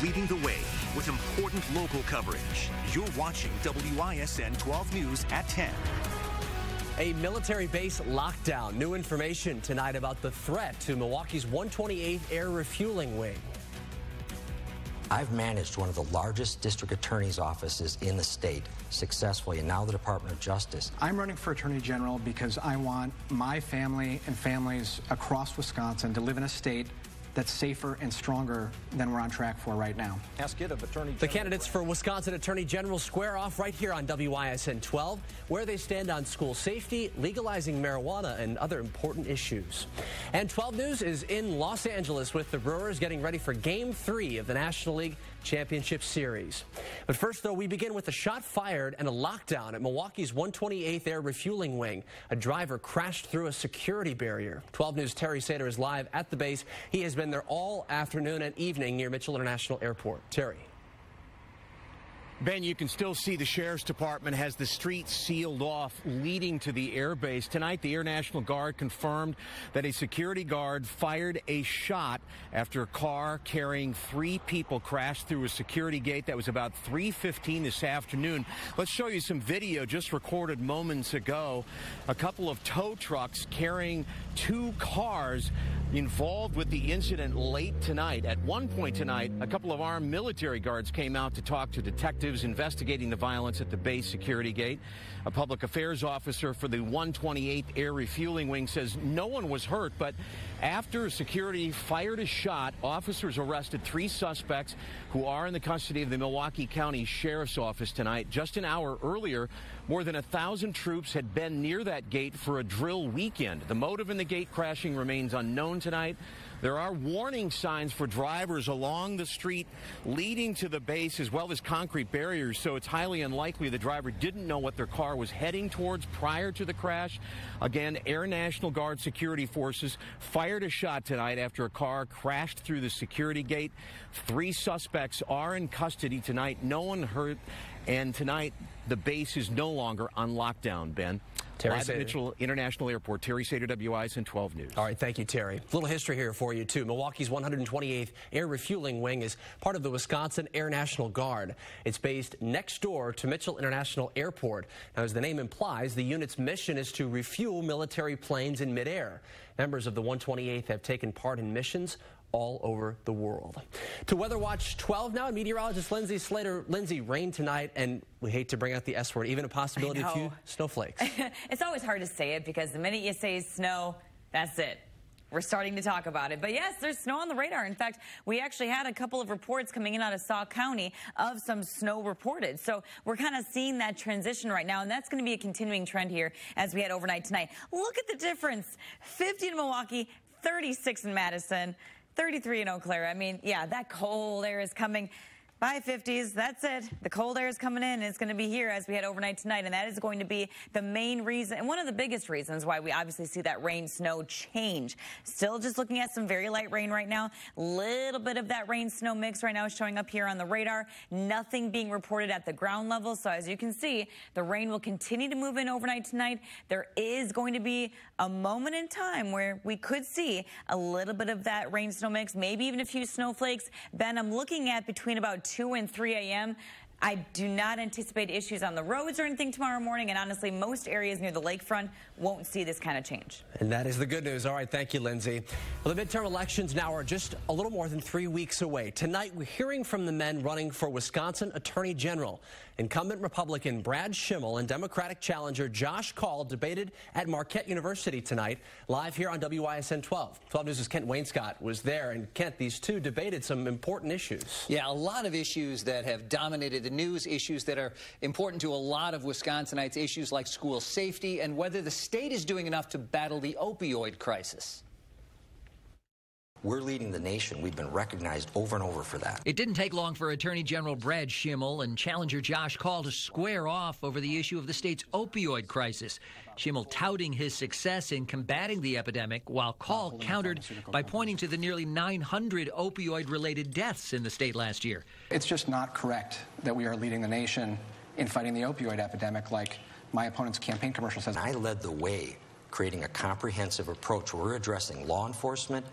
leading the way with important local coverage. You're watching WISN 12 News at 10. A military base lockdown. New information tonight about the threat to Milwaukee's 128th Air Refueling Wing. I've managed one of the largest district attorney's offices in the state successfully, and now the Department of Justice. I'm running for Attorney General because I want my family and families across Wisconsin to live in a state that's safer and stronger than we're on track for right now. Ask it of Attorney General. The candidates for Wisconsin Attorney General square off right here on WISN 12, where they stand on school safety, legalizing marijuana, and other important issues. And 12 News is in Los Angeles with the Brewers getting ready for Game 3 of the National League Championship Series. But first, though, we begin with a shot fired and a lockdown at Milwaukee's 128th Air Refueling Wing. A driver crashed through a security barrier. 12 News' Terry Sater is live at the base. He has been there all afternoon and evening near Mitchell International Airport. Terry. Ben, you can still see the Sheriff's Department has the streets sealed off leading to the airbase. Tonight, the Air National Guard confirmed that a security guard fired a shot after a car carrying 3 people crashed through a security gate. That was about 3:15 this afternoon. Let's show you some video just recorded moments ago. A couple of tow trucks carrying 2 cars involved with the incident late tonight. At one point tonight, a couple of armed military guards came out to talk to detectives investigating the violence at the base security gate. A public affairs officer for the 128th Air Refueling Wing says no one was hurt, but after security fired a shot, officers arrested 3 suspects who are in the custody of the Milwaukee County Sheriff's Office tonight. Just an hour earlier, more than 1,000 troops had been near that gate for a drill weekend. The motive in the gate crashing remains unknown tonight. There are warning signs for drivers along the street leading to the base, as well as concrete barriers, so it's highly unlikely the driver didn't know what their car was heading towards prior to the crash. Again, Air National Guard security forces fired a shot tonight after a car crashed through the security gate. 3 suspects are in custody tonight. No one hurt, and tonight the base is no longer on lockdown, Ben. Terry Live at Mitchell International Airport. Terry Sater, WISN 12 News. All right, thank you, Terry. A little history here for you, too. Milwaukee's 128th Air Refueling Wing is part of the Wisconsin Air National Guard. It's based next door to Mitchell International Airport. Now, as the name implies, the unit's mission is to refuel military planes in midair. Members of the 128th have taken part in missions all over the world. To Weather Watch 12 now, and meteorologist Lindsay Slater. Lindsay, rain tonight, and we hate to bring out the S word, even a possibility of a few snowflakes. It's always hard to say it because the minute you say snow, that's it. We're starting to talk about it. But yes, there's snow on the radar. In fact, we actually had a couple of reports coming in out of Sauk County of some snow reported. So we're kind of seeing that transition right now, and that's going to be a continuing trend here as we head overnight tonight. Look at the difference. 50 in Milwaukee, 36 in Madison, 33 in Eau Claire. I mean, yeah, that cold air is coming. By 50s, that's it. The cold air is coming in. It's going to be here as we head overnight tonight, and that is going to be the main reason, and one of the biggest reasons why we obviously see that rain-snow change. Still just looking at some very light rain right now. Little bit of that rain-snow mix right now is showing up here on the radar. Nothing being reported at the ground level, so as you can see, the rain will continue to move in overnight tonight. There is going to be a moment in time where we could see a little bit of that rain-snow mix, maybe even a few snowflakes. Ben, I'm looking at between about 2 and 3 a.m. I do not anticipate issues on the roads or anything tomorrow morning, and honestly, most areas near the lakefront won't see this kind of change. And that is the good news. All right, thank you, Lindsay. Well, the midterm elections now are just a little more than 3 weeks away. Tonight, we're hearing from the men running for Wisconsin Attorney General. Incumbent Republican Brad Schimmel and Democratic challenger Josh Kaul debated at Marquette University tonight, live here on WISN 12. 12 News' Kent Wainscott was there, and Kent, these two debated some important issues. Yeah, a lot of issues that have dominated the news, issues that are important to a lot of Wisconsinites, issues like school safety and whether the state is doing enough to battle the opioid crisis. We're leading the nation. We've been recognized over and over for that. It didn't take long for Attorney General Brad Schimmel and challenger Josh Kaul to square off over the issue of the state's opioid crisis. Schimmel touting his success in combating the epidemic, while Kaul countered by pointing to the nearly 900 opioid-related deaths in the state last year. It's just not correct that we are leading the nation in fighting the opioid epidemic like my opponent's campaign commercial says. I led the way creating a comprehensive approach where we're addressing law enforcement,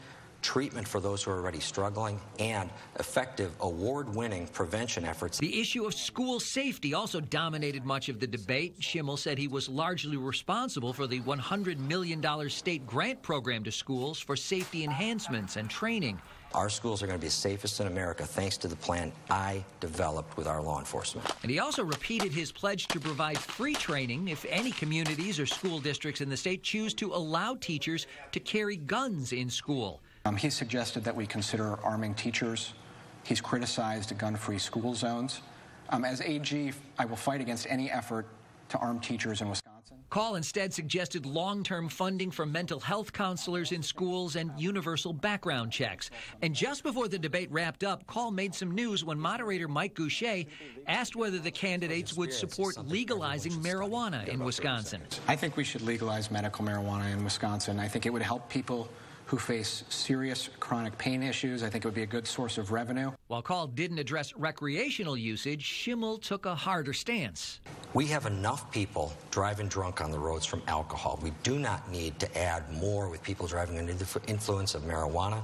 treatment for those who are already struggling, and effective award-winning prevention efforts. The issue of school safety also dominated much of the debate. Schimmel said he was largely responsible for the $100 million state grant program to schools for safety enhancements and training. Our schools are going to be the safest in America thanks to the plan I developed with our law enforcement. And he also repeated his pledge to provide free training if any communities or school districts in the state choose to allow teachers to carry guns in school. He suggested that we consider arming teachers. He's criticized gun-free school zones. As AG, I will fight against any effort to arm teachers in Wisconsin. Call instead suggested long-term funding for mental health counselors in schools and universal background checks. And just before the debate wrapped up, Call made some news when moderator Mike Goucher asked whether the candidates would support legalizing marijuana in Wisconsin. I think we should legalize medical marijuana in Wisconsin. I think it would help people who face serious chronic pain issues. I think it would be a good source of revenue. While Call didn't address recreational usage, Schimmel took a harder stance. We have enough people driving drunk on the roads from alcohol. We do not need to add more with people driving under the influence of marijuana.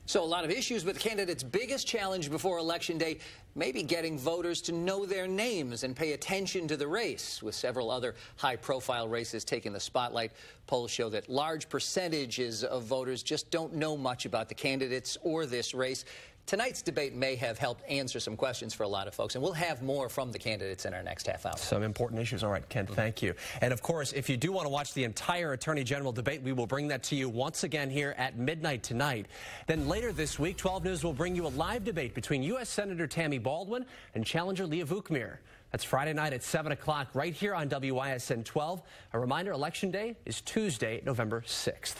So a lot of issues, but the candidate's biggest challenge before Election Day may be getting voters to know their names and pay attention to the race. With several other high-profile races taking the spotlight, polls show that large percentages of voters just don't know much about the candidates or this race. Tonight's debate may have helped answer some questions for a lot of folks, and we'll have more from the candidates in our next half hour. Some important issues. All right, Ken, thank you. And, of course, if you do want to watch the entire Attorney General debate, we will bring that to you once again here at midnight tonight. Then later this week, 12 News will bring you a live debate between U.S. Senator Tammy Baldwin and challenger Leah Vukmir. That's Friday night at 7 o'clock right here on WISN 12. A reminder, Election Day is Tuesday, November 6th.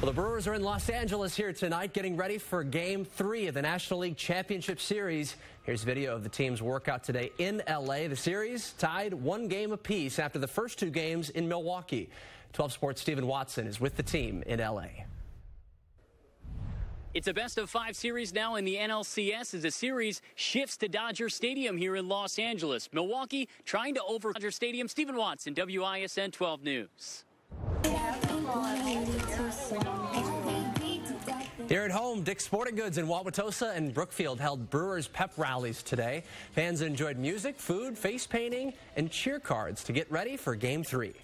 Well, the Brewers are in Los Angeles here tonight getting ready for Game 3 of the National League Championship Series. Here's video of the team's workout today in L.A. The series tied 1 game apiece after the first 2 games in Milwaukee. 12 Sports' Stephen Watson is with the team in L.A. It's a best-of-5 series now in the NLCS as the series shifts to Dodger Stadium here in Los Angeles. Milwaukee trying to over Dodger Stadium. Stephen Watson, WISN 12 News. Here at home, Dick's Sporting Goods in Wauwatosa and Brookfield held Brewers pep rallies today. Fans enjoyed music, food, face painting, and cheer cards to get ready for Game 3.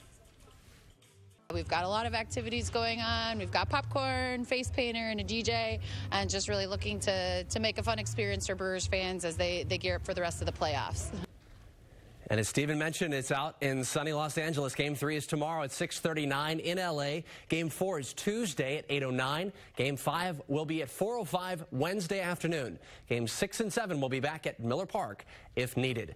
We've got a lot of activities going on. We've got popcorn, face painter, and a DJ, and just really looking to make a fun experience for Brewers fans as they gear up for the rest of the playoffs. And as Stephen mentioned, it's out in sunny Los Angeles. Game 3 is tomorrow at 6:39 in L.A. Game 4 is Tuesday at 8:09. Game 5 will be at 4:05 Wednesday afternoon. Games 6 and 7 will be back at Miller Park if needed.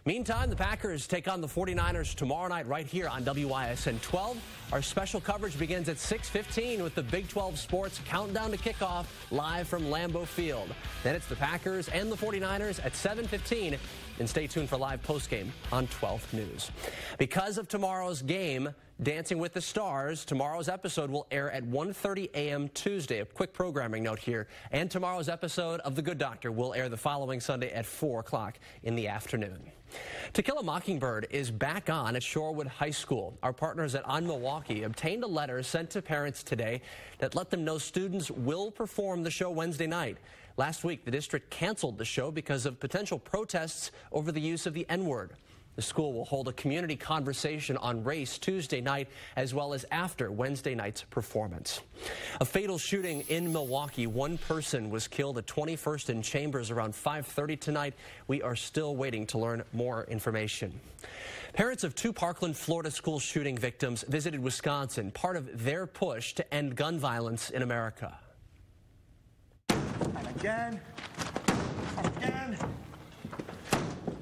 Meantime, the Packers take on the 49ers tomorrow night right here on WISN 12. Our special coverage begins at 6:15 with the Big 12 Sports Countdown to Kickoff live from Lambeau Field. Then it's the Packers and the 49ers at 7:15. And stay tuned for live postgame on 12 News. Because of tomorrow's game, Dancing with the Stars, tomorrow's episode will air at 1:30 a.m. Tuesday. A quick programming note here. And tomorrow's episode of The Good Doctor will air the following Sunday at 4 o'clock in the afternoon. To Kill a Mockingbird is back on at Shorewood High School. Our partners at On Milwaukee obtained a letter sent to parents today that let them know students will perform the show Wednesday night. Last week, the district canceled the show because of potential protests over the use of the N-word. The school will hold a community conversation on race Tuesday night as well as after Wednesday night's performance. A fatal shooting in Milwaukee. One person was killed at 21st and Chambers around 5:30 tonight. We are still waiting to learn more information. Parents of 2 Parkland, Florida school shooting victims visited Wisconsin, part of their push to end gun violence in America. And again.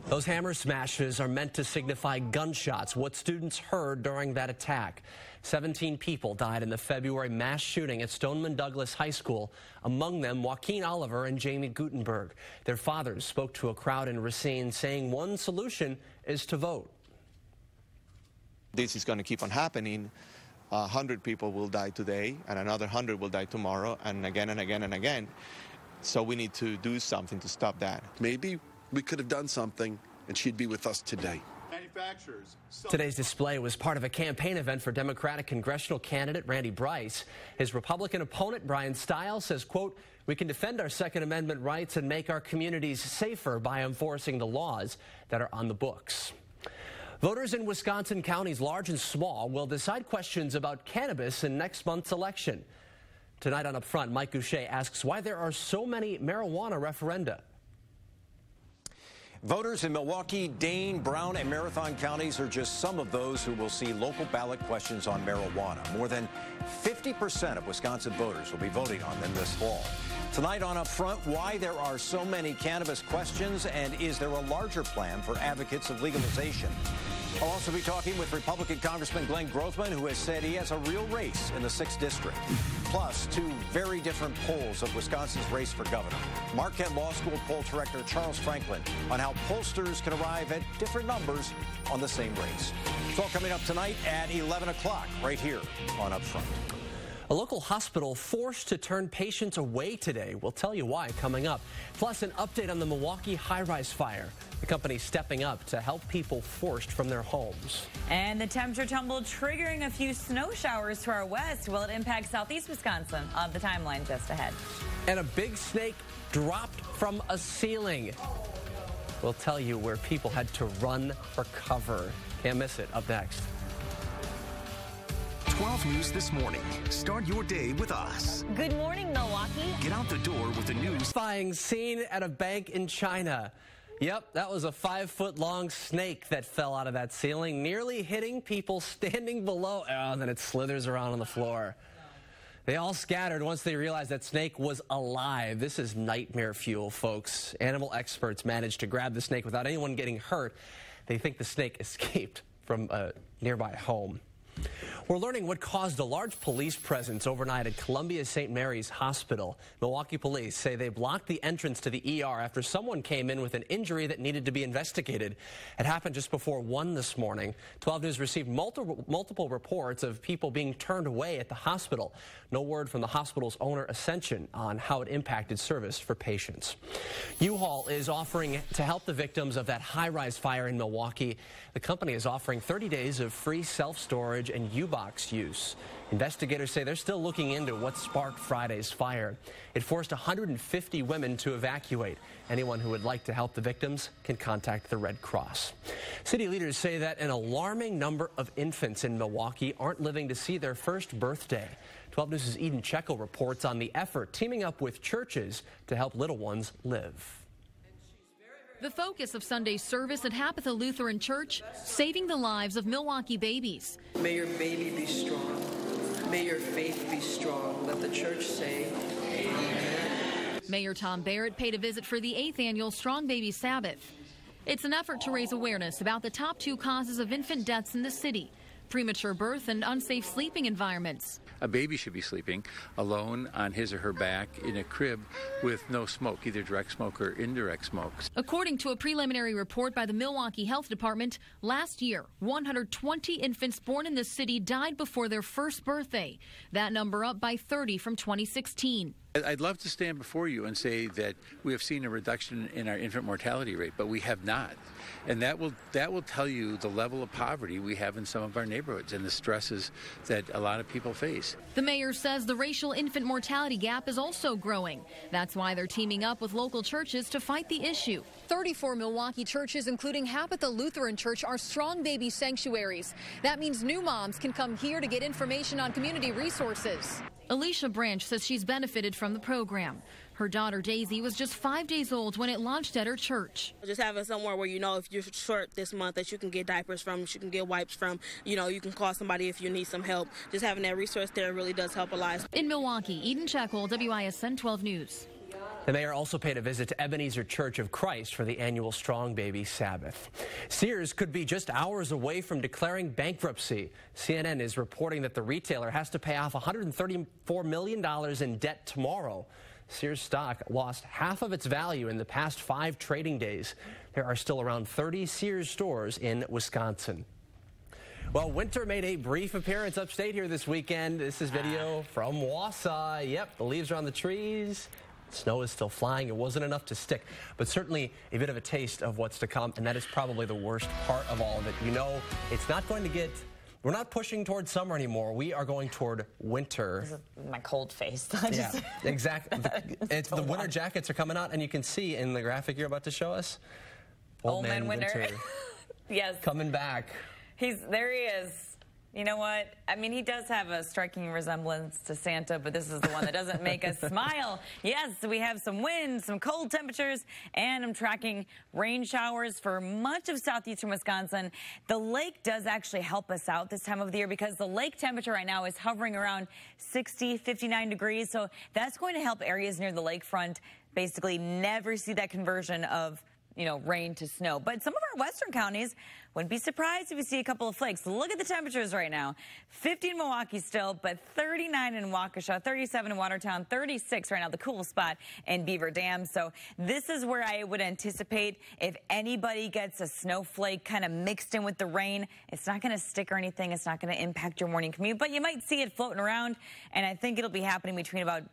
Those hammer smashes are meant to signify gunshots, what students heard during that attack. 17 people died in the February mass shooting at Stoneman Douglas High School, among them Joaquin Oliver and Jamie Gutenberg. Their fathers spoke to a crowd in Racine saying one solution is to vote. This is going to keep on happening. 100 people will die today, and another 100 will die tomorrow, and again and again and again. So we need to do something to stop that. Maybe we could have done something, and she'd be with us today. manufacturers. Today's display was part of a campaign event for Democratic congressional candidate Randy Bryce. His Republican opponent, Brian Stiles, says, quote, "We can defend our Second Amendment rights and make our communities safer by enforcing the laws that are on the books." Voters in Wisconsin counties large and small will decide questions about cannabis in next month's election. Tonight on Up Front, Mike Goucher asks why there are so many marijuana referenda. Voters in Milwaukee, Dane, Brown, and Marathon counties are just some of those who will see local ballot questions on marijuana. More than 50% of Wisconsin voters will be voting on them this fall. Tonight on Up Front, why there are so many cannabis questions, and is there a larger plan for advocates of legalization? I'll also be talking with Republican Congressman Glenn Grothman, who has said he has a real race in the 6th District. Plus, two very different polls of Wisconsin's race for governor. Marquette Law School poll director Charles Franklin on how pollsters can arrive at different numbers on the same race. It's all coming up tonight at 11 o'clock right here on Up Front. A local hospital forced to turn patients away today. We'll tell you why coming up. Plus, an update on the Milwaukee high-rise fire. The company stepping up to help people forced from their homes. And the temperature tumble triggering a few snow showers to our west. Will it impact southeast Wisconsin? On the timeline just ahead. And a big snake dropped from a ceiling. We'll tell you where people had to run for cover. Can't miss it. Up next. 12 News this morning. Start your day with us. Good morning, Milwaukee. Get out the door with the news. Terrifying scene at a bank in China. Yep, that was a 5-foot-long snake that fell out of that ceiling, nearly hitting people standing below. Oh, and then it slithers around on the floor. They all scattered once they realized that snake was alive. This is nightmare fuel, folks. Animal experts managed to grab the snake without anyone getting hurt. They think the snake escaped from a nearby home. We're learning what caused a large police presence overnight at Columbia St. Mary's Hospital. Milwaukee police say they blocked the entrance to the ER after someone came in with an injury that needed to be investigated. It happened just before 1 this morning. 12 News received multiple reports of people being turned away at the hospital. No word from the hospital's owner, Ascension, on how it impacted service for patients. U-Haul is offering to help the victims of that high-rise fire in Milwaukee. The company is offering 30 days of free self-storage and U-Box use. Investigators say they're still looking into what sparked Friday's fire. It forced 150 women to evacuate. Anyone who would like to help the victims can contact the Red Cross. City leaders say that an alarming number of infants in Milwaukee aren't living to see their first birthday. 12 News' Eden Checo reports on the effort teaming up with churches to help little ones live. The focus of Sunday's service at Hapatha Lutheran Church, saving the lives of Milwaukee babies. May your baby be strong. May your faith be strong. Let the church say, amen. Mayor Tom Barrett paid a visit for the 8th annual Strong Baby Sabbath. It's an effort to raise awareness about the top 2 causes of infant deaths in the city: premature birth and unsafe sleeping environments. A baby should be sleeping alone on his or her back in a crib with no smoke, either direct smoke or indirect smoke. According to a preliminary report by the Milwaukee Health Department, last year, 120 infants born in the city died before their first birthday. That number up by 30 from 2016. I'd love to stand before you and say that we have seen a reduction in our infant mortality rate, but we have not. And that will tell you the level of poverty we have in some of our neighborhoods and the stresses that a lot of people face. The mayor says the racial infant mortality gap is also growing. That's why they're teaming up with local churches to fight the issue. 34 Milwaukee churches, including Hapatha Lutheran Church, are strong baby sanctuaries. That means new moms can come here to get information on community resources. Alicia Branch says she's benefited from the program. Her daughter Daisy was just 5 days old when it launched at her church. Just having somewhere where you know if you're short this month that you can get diapers from, you can get wipes from, you can call somebody if you need some help. Just having that resource there really does help a lot. In Milwaukee, Eden Checkle, WISN 12 News. The mayor also paid a visit to Ebenezer Church of Christ for the annual Strong Baby Sabbath. Sears could be just hours away from declaring bankruptcy. CNN is reporting that the retailer has to pay off $134 million in debt tomorrow. Sears stock lost half of its value in the past 5 trading days. There are still around 30 Sears stores in Wisconsin. Well, winter made a brief appearance upstate here this weekend. This is video from Wausau. Yep, the leaves are on the trees. Snow is still flying. It wasn't enough to stick, but certainly a bit of a taste of what's to come, and that is probably the worst part of all of it. You know, it's not going to get... We're not pushing toward summer anymore. We are going toward winter. This is my cold face. Yeah, exactly. The winter jackets are coming out, and you can see in the graphic you're about to show us, Old Man Winter. Yes. Coming back. There he is. You know what? I mean, he does have a striking resemblance to Santa, but this is the one that doesn't make us smile. Yes, we have some wind, some cold temperatures, and I'm tracking rain showers for much of southeastern Wisconsin. The lake does actually help us out this time of the year because the lake temperature right now is hovering around 60, 59 degrees. So that's going to help areas near the lakefront basically never see that conversion of rain to snow. But some of our western counties wouldn't be surprised if we see a couple of flakes. Look at the temperatures right now. 50 in Milwaukee still, but 39 in Waukesha, 37 in Watertown, 36 right now, the cool spot in Beaver Dam. So this is where I would anticipate if anybody gets a snowflake kind of mixed in with the rain, it's not going to stick or anything. It's not going to impact your morning commute, but you might see it floating around. And I think it'll be happening between about,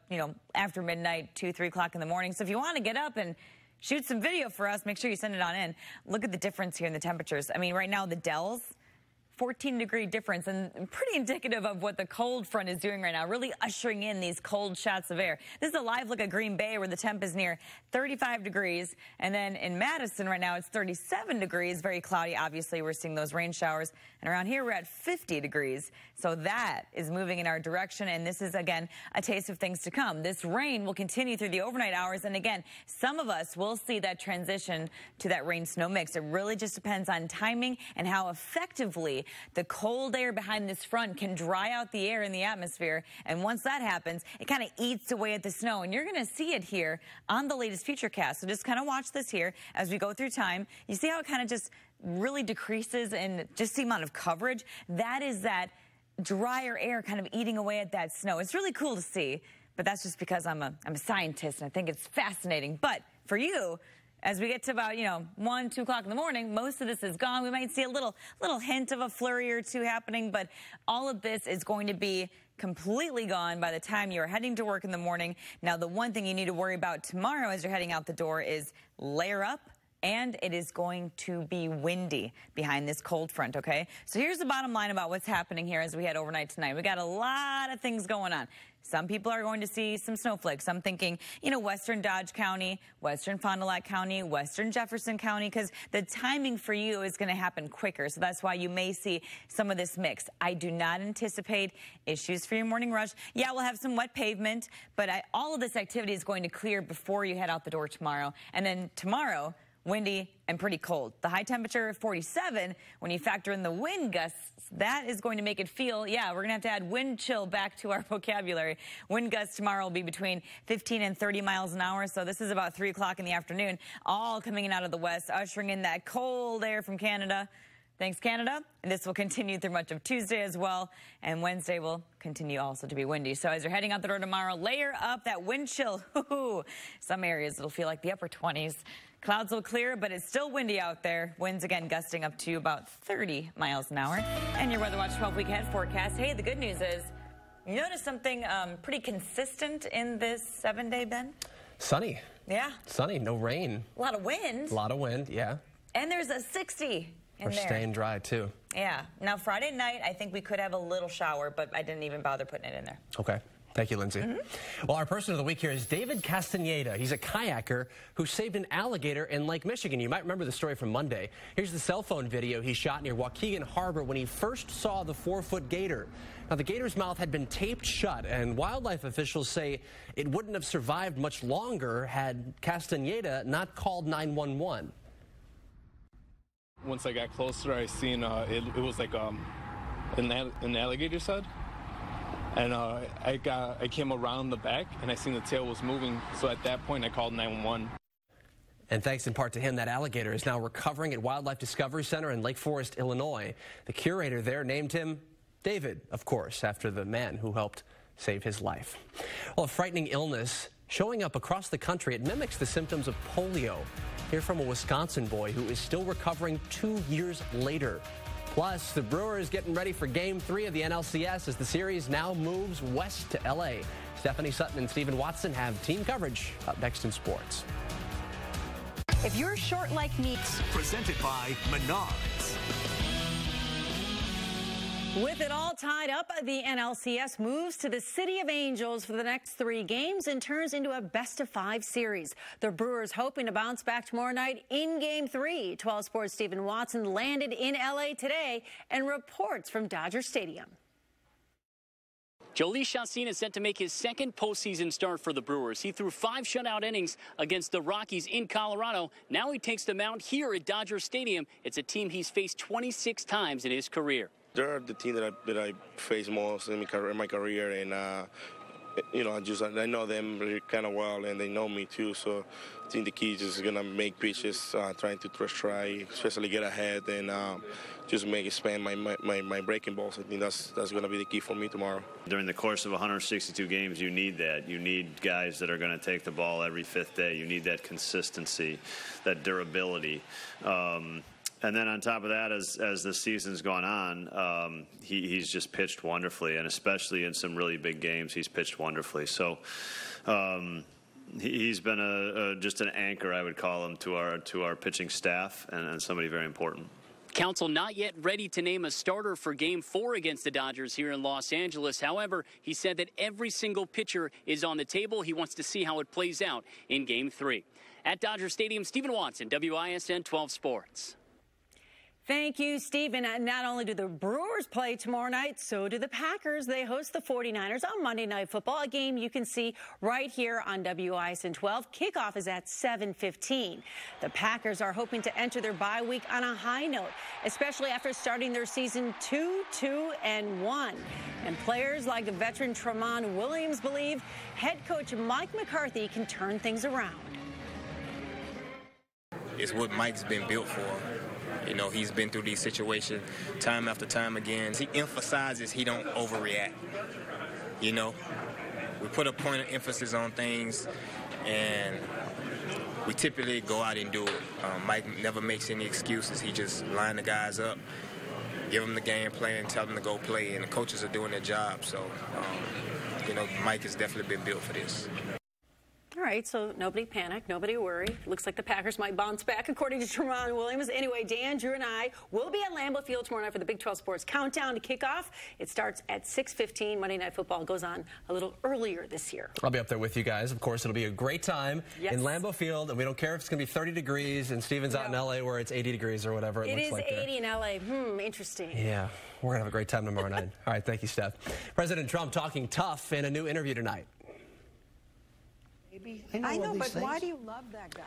after midnight, 2, 3 o'clock in the morning. So if you want to get up and shoot some video for us, make sure you send it on in. Look at the difference here in the temperatures. I mean, right now, the Dells, 14-degree difference, and pretty indicative of what the cold front is doing right now, really ushering in these cold shots of air. This is a live look at Green Bay, where the temp is near 35 degrees. And then in Madison right now, it's 37 degrees, very cloudy. Obviously, we're seeing those rain showers. And around here, we're at 50 degrees. So that is moving in our direction. And this is, again, a taste of things to come. This rain will continue through the overnight hours. And again, some of us will see that transition to that rain-snow mix. It really just depends on timing and how effectively the cold air behind this front can dry out the air in the atmosphere. And once that happens, it kind of eats away at the snow. And you're going to see it here on the latest Futurecast. So just kind of watch this here as we go through time. You see how it kind of just really decreases in just the amount of coverage? That is that drier air kind of eating away at that snow. It's really cool to see, but that's just because I'm a scientist and I think it's fascinating. But for you, as we get to about, 1, 2 o'clock in the morning, most of this is gone. We might see a little hint of a flurry or two happening, but all of this is going to be completely gone by the time you're heading to work in the morning. Now, the one thing you need to worry about tomorrow as you're heading out the door is layer up. And it is going to be windy behind this cold front, okay? So here's the bottom line about what's happening here as we head overnight tonight. We got a lot of things going on. Some people are going to see some snowflakes. I'm thinking, western Dodge County, western Fond du Lac County, western Jefferson County, because the timing for you is going to happen quicker. So that's why you may see some of this mix. I do not anticipate issues for your morning rush. Yeah, we'll have some wet pavement, but all of this activity is going to clear before you head out the door tomorrow. And then tomorrow, windy and pretty cold. The high temperature, 47. When you factor in the wind gusts, that is going to make it feel, we're going to have to add wind chill back to our vocabulary. Wind gusts tomorrow will be between 15 and 30 miles an hour. So this is about 3 o'clock in the afternoon, all coming in out of the west, ushering in that cold air from Canada. Thanks, Canada. And this will continue through much of Tuesday as well. And Wednesday will continue also to be windy. So as you're heading out the door tomorrow, layer up that wind chill. Some areas it'll feel like the upper 20s. Clouds will clear, but it's still windy out there. Winds again gusting up to about 30 miles an hour. And your Weather Watch 12-week ahead forecast. Hey, the good news is, you notice something pretty consistent in this 7-day, Ben? Sunny. Yeah. Sunny, no rain. A lot of wind. A lot of wind, yeah. And there's a 60 in We're there. staying dry, too. Yeah. Now, Friday night, I think we could have a little shower, but I didn't even bother putting it in there. Okay. Thank you, Lindsay. Well, our person of the week here is David Castaneda. He's a kayaker who saved an alligator in Lake Michigan. You might remember the story from Monday. Here's the cell phone video he shot near Waukegan Harbor when he first saw the 4-foot gator. Now, the gator's mouth had been taped shut, and wildlife officials say it wouldn't have survived much longer had Castaneda not called 911. Once I got closer, I seen it was like an alligator's head. And I came around the back, and I seen the tail was moving. So at that point, I called 911. And thanks in part to him, that alligator is now recovering at Wildlife Discovery Center in Lake Forest, Illinois. The curator there named him David, of course, after the man who helped save his life. Well, a frightening illness showing up across the country. It mimics the symptoms of polio. Hear from a Wisconsin boy who is still recovering 2 years later. Plus, the Brewers getting ready for Game 3 of the NLCS as the series now moves west to L.A. Stephanie Sutton and Stephen Watson have team coverage up next in sports. If you're short like me. Presented by Menards. With it all tied up, the NLCS moves to the City of Angels for the next 3 games and turns into a best-of-5 series. The Brewers hoping to bounce back tomorrow night in Game 3. 12 Sports' Stephen Watson landed in L.A. today and reports from Dodger Stadium. Jhoulys Chacín is set to make his second postseason start for the Brewers. He threw 5 shutout innings against the Rockies in Colorado. Now he takes the mound here at Dodger Stadium. It's a team he's faced 26 times in his career. They're the team that I face most in my career, and I know them really kind of well, and they know me too. So I think the key is just gonna make pitches, trying to try, especially get ahead, and just expand my breaking balls. I think that's gonna be the key for me tomorrow. During the course of 162 games, you need that. You need guys that are going to take the ball every 5th day. You need that consistency, that durability. And then on top of that, as the season's gone on, he's just pitched wonderfully, and especially in some really big games, he's pitched wonderfully. So he's been just an anchor, I would call him, to our pitching staff, and somebody very important. Council not yet ready to name a starter for Game 4 against the Dodgers here in Los Angeles. However, he said that every single pitcher is on the table. He wants to see how it plays out in Game 3. At Dodger Stadium, Stephen Watson, WISN 12 Sports. Thank you, Stephen. Not only do the Brewers play tomorrow night, so do the Packers. They host the 49ers on Monday Night Football, a game you can see right here on WISN 12. Kickoff is at 7:15. The Packers are hoping to enter their bye week on a high note, especially after starting their season 2-2-1. And players like veteran Tramon Williams believe head coach Mike McCarthy can turn things around. It's what Mike's been built for. You know, he's been through these situations time after time again. He emphasizes he don't overreact. You know, we put a point of emphasis on things, and we typically go out and do it. Mike never makes any excuses. He just line the guys up, give them the game plan, tell them to go play, and the coaches are doing their job. So, you know, Mike has definitely been built for this. All right, so nobody panic, nobody worry. Looks like the Packers might bounce back, according to Tramon Williams. Anyway, Dan, Drew, and I will be at Lambeau Field tomorrow night for the Big 12 Sports Countdown to kickoff. It starts at 6:15. Monday Night Football goes on a little earlier this year. I'll be up there with you guys. Of course, it'll be a great time in Lambeau Field, and we don't care if it's going to be 30 degrees, and Steven's out in L.A. where it's 80 degrees or whatever it looks like. It is 80 in L.A. Interesting. Yeah, we're going to have a great time tomorrow night. All right, thank you, Steph. President Trump talking tough in a new interview tonight. I know, but why do you love that guy?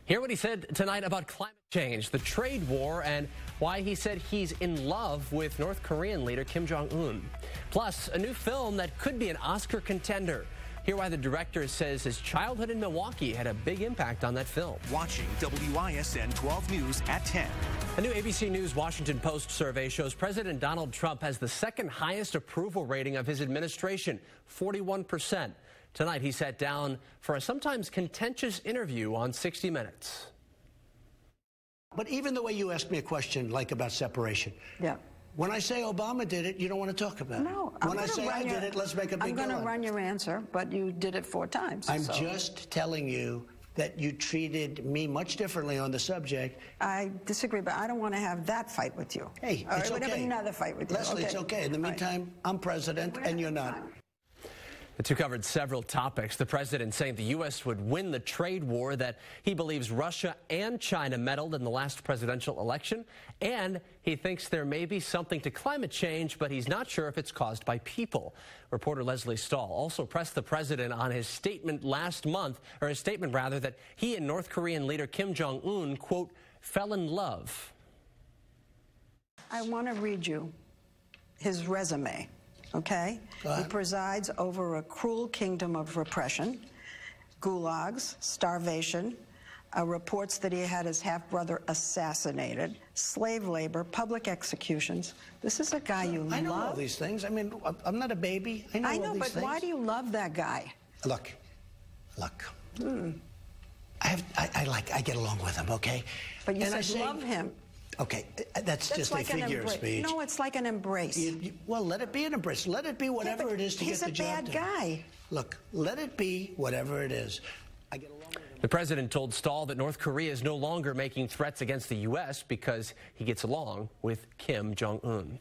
Hear what he said tonight about climate change, the trade war, and why he said he's in love with North Korean leader Kim Jong-un. Plus, a new film that could be an Oscar contender. Hear why the director says his childhood in Milwaukee had a big impact on that film. Watching WISN 12 News at 10. A new ABC News Washington Post survey shows President Donald Trump has the second highest approval rating of his administration, 41%. Tonight, he sat down for a sometimes contentious interview on 60 Minutes. But even the way you asked me a question, like about separation. Yeah. When I say Obama did it, you don't want to talk about it. No. When I say I did it, let's make a big deal. I'm going to run your answer, but you did it 4 times. I'm just telling you that you treated me much differently on the subject. I disagree, but I don't want to have that fight with you. Hey, it's okay. We're going to have another fight with you. Leslie, it's okay. In the meantime, I'm president, and you're not. The two covered several topics. The president saying the U.S. would win the trade war that he believes Russia and China meddled in the last presidential election. And he thinks there may be something to climate change, but he's not sure if it's caused by people. Reporter Leslie Stahl also pressed the president on his statement last month, or his statement rather, that he and North Korean leader Kim Jong-un, quote, fell in love. I want to read you his resume. Okay? He presides over a cruel kingdom of repression, gulags, starvation, reports that he had his half-brother assassinated, slave labor, public executions. This is a guy you love. I know all these things. I mean, I'm not a baby. I know all these things. But why do you love that guy? Look. I get along with him, okay? But you said love him. Okay, that's just like a figure of speech. No, it's like an embrace. Well, let it be an embrace. Let it be whatever it is to get the job done. He's a bad guy. Look, let it be whatever it is. The president told Stahl that North Korea is no longer making threats against the U.S. because he gets along with Kim Jong-un.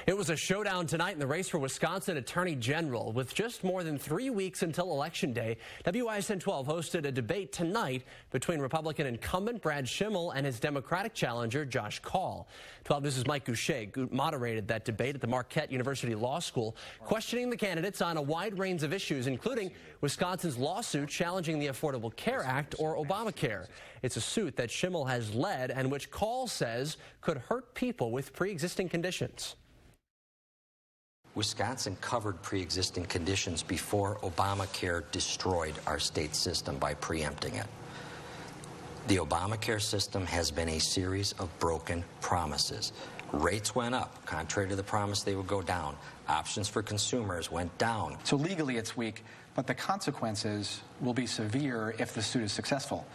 It was a showdown tonight in the race for Wisconsin Attorney General. With just more than 3 weeks until Election Day, WISN 12 hosted a debate tonight between Republican incumbent Brad Schimmel and his Democratic challenger Josh Kaul. 12 News' Mike Goucher moderated that debate at the Marquette University Law School, questioning the candidates on a wide range of issues, including Wisconsin's lawsuit challenging the Affordable Care Act or Obamacare. It's a suit that Schimmel has led and which Kaul says could hurt people with pre-existing conditions. Wisconsin covered pre-existing conditions before Obamacare destroyed our state system by preempting it. The Obamacare system has been a series of broken promises. Rates went up, contrary to the promise they would go down. Options for consumers went down. So legally it's weak, but the consequences will be severe if the suit is successful.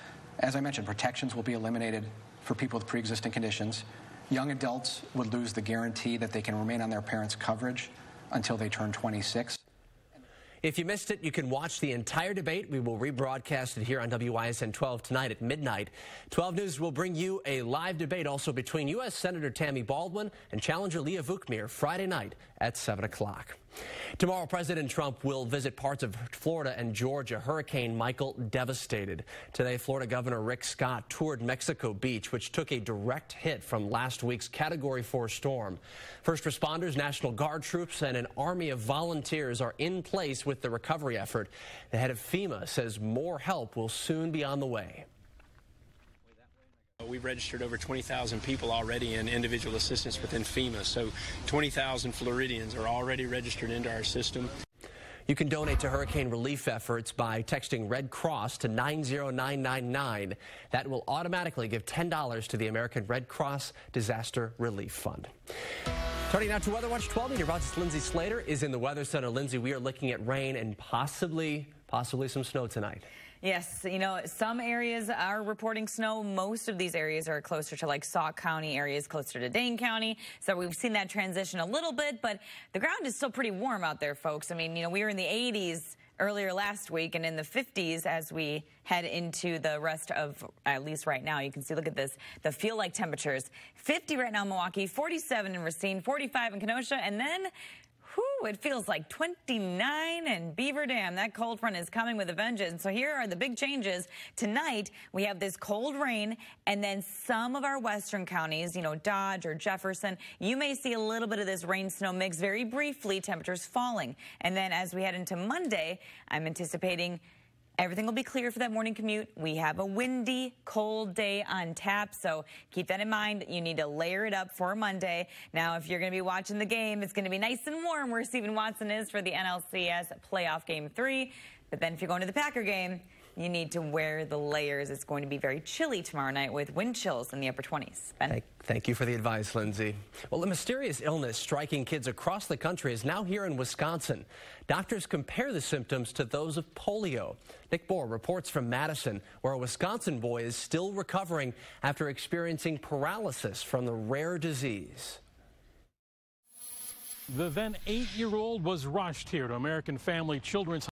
As I mentioned, protections will be eliminated for people with pre-existing conditions. Young adults would lose the guarantee that they can remain on their parents' coverage until they turn 26. If you missed it, you can watch the entire debate. We will rebroadcast it here on WISN 12 tonight at midnight. 12 News will bring you a live debate also between U.S. Senator Tammy Baldwin and challenger Leah Vukmir Friday night at 7 o'clock. Tomorrow, President Trump will visit parts of Florida and Georgia. Hurricane Michael devastated. Today, Florida Governor Rick Scott toured Mexico Beach, which took a direct hit from last week's Category 4 storm. First responders, National Guard troops, and an army of volunteers are in place with the recovery effort. The head of FEMA says more help will soon be on the way. We've registered over 20,000 people already in individual assistance within FEMA, so 20,000 Floridians are already registered into our system. You can donate to hurricane relief efforts by texting Red Cross to 90999. That will automatically give $10 to the American Red Cross Disaster Relief Fund. Turning now to Weather Watch 12, meteorologist Lindsay Slater is in the Weather Center. Lindsay, we are looking at rain and possibly some snow tonight. Yes, you know, some areas are reporting snow. Most of these areas are closer to like Sauk County, areas closer to Dane County. So we've seen that transition a little bit, but the ground is still pretty warm out there, folks. I mean, you know, we were in the 80s earlier last week and in the 50s as we head into the rest of, at least right now, you can see, look at this, the feel-like temperatures. 50 right now in Milwaukee, 47 in Racine, 45 in Kenosha, and then it feels like 29 in Beaver Dam. That cold front is coming with a vengeance. So here are the big changes. Tonight, we have this cold rain, and then some of our western counties, you know, Dodge or Jefferson, you may see a little bit of this rain-snow mix very briefly, temperatures falling. And then as we head into Monday, I'm anticipating everything will be clear for that morning commute. We have a windy, cold day on tap, so keep that in mind. You need to layer it up for Monday. Now, if you're going to be watching the game, it's going to be nice and warm where Stephen Watson is for the NLCS playoff game 3. But then if you're going to the Packer game, you need to wear the layers. It's going to be very chilly tomorrow night with wind chills in the upper 20s. Ben? Thank you for the advice, Lindsay. Well, a mysterious illness striking kids across the country is now here in Wisconsin. Doctors compare the symptoms to those of polio. Nick Bohr reports from Madison, where a Wisconsin boy is still recovering after experiencing paralysis from the rare disease. The then 8-year-old was rushed here to American Family Children's